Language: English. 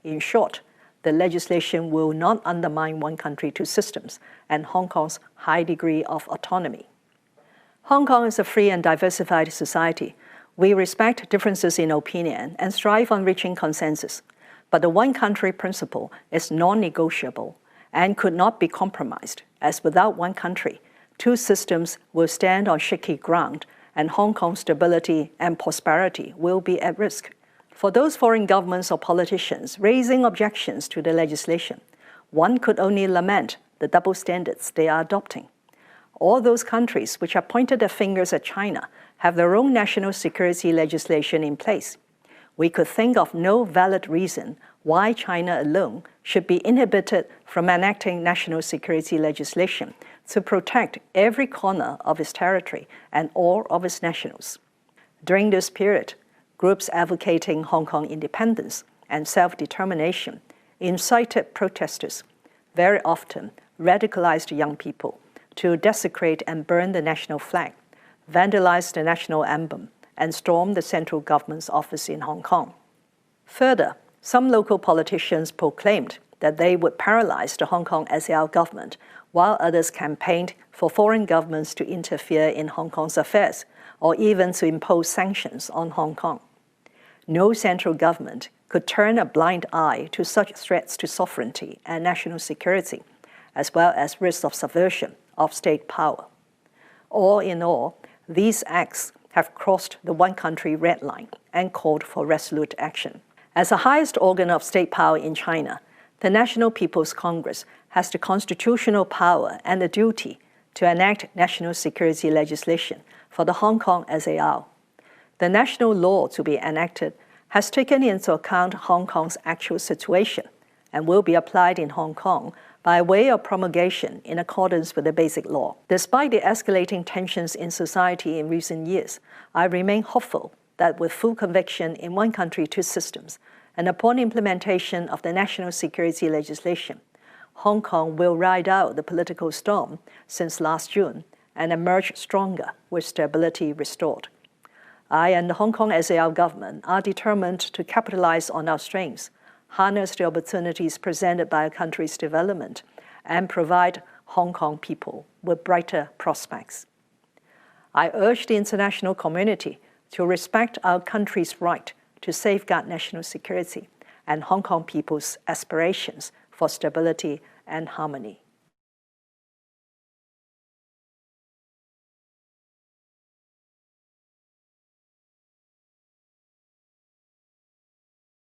In short, the legislation will not undermine one country, two systems and Hong Kong's high degree of autonomy. Hong Kong is a free and diversified society. We respect differences in opinion and strive on reaching consensus. But the one country principle is non-negotiable and could not be compromised, as without one country, two systems will stand on shaky ground and Hong Kong's stability and prosperity will be at risk. For those foreign governments or politicians raising objections to the legislation, one could only lament the double standards they are adopting. All those countries which have pointed their fingers at China have their own national security legislation in place. We could think of no valid reason why China alone should be inhibited from enacting national security legislation to protect every corner of its territory and all of its nationals. During this period, groups advocating Hong Kong independence and self-determination incited protesters, very often radicalized young people, to desecrate and burn the national flag, vandalize the national emblem, and storm the central government's office in Hong Kong. Further, some local politicians proclaimed that they would paralyze the Hong Kong SAR government, while others campaigned for foreign governments to interfere in Hong Kong's affairs, or even to impose sanctions on Hong Kong. No central government could turn a blind eye to such threats to sovereignty and national security, as well as risks of subversion of state power. All in all, these acts have crossed the one country red line and called for resolute action. As the highest organ of state power in China, the National People's Congress has the constitutional power and the duty to enact national security legislation for the Hong Kong SAR. The national law to be enacted has taken into account Hong Kong's actual situation and will be applied in Hong Kong by way of promulgation in accordance with the Basic Law. Despite the escalating tensions in society in recent years, I remain hopeful that with full conviction in one country, two systems, and upon implementation of the national security legislation, Hong Kong will ride out the political storm since last June and emerge stronger with stability restored. I and the Hong Kong SAR government are determined to capitalize on our strengths, harness the opportunities presented by a country's development, and provide Hong Kong people with brighter prospects. I urge the international community to respect our country's right to safeguard national security and Hong Kong people's aspirations for stability and harmony.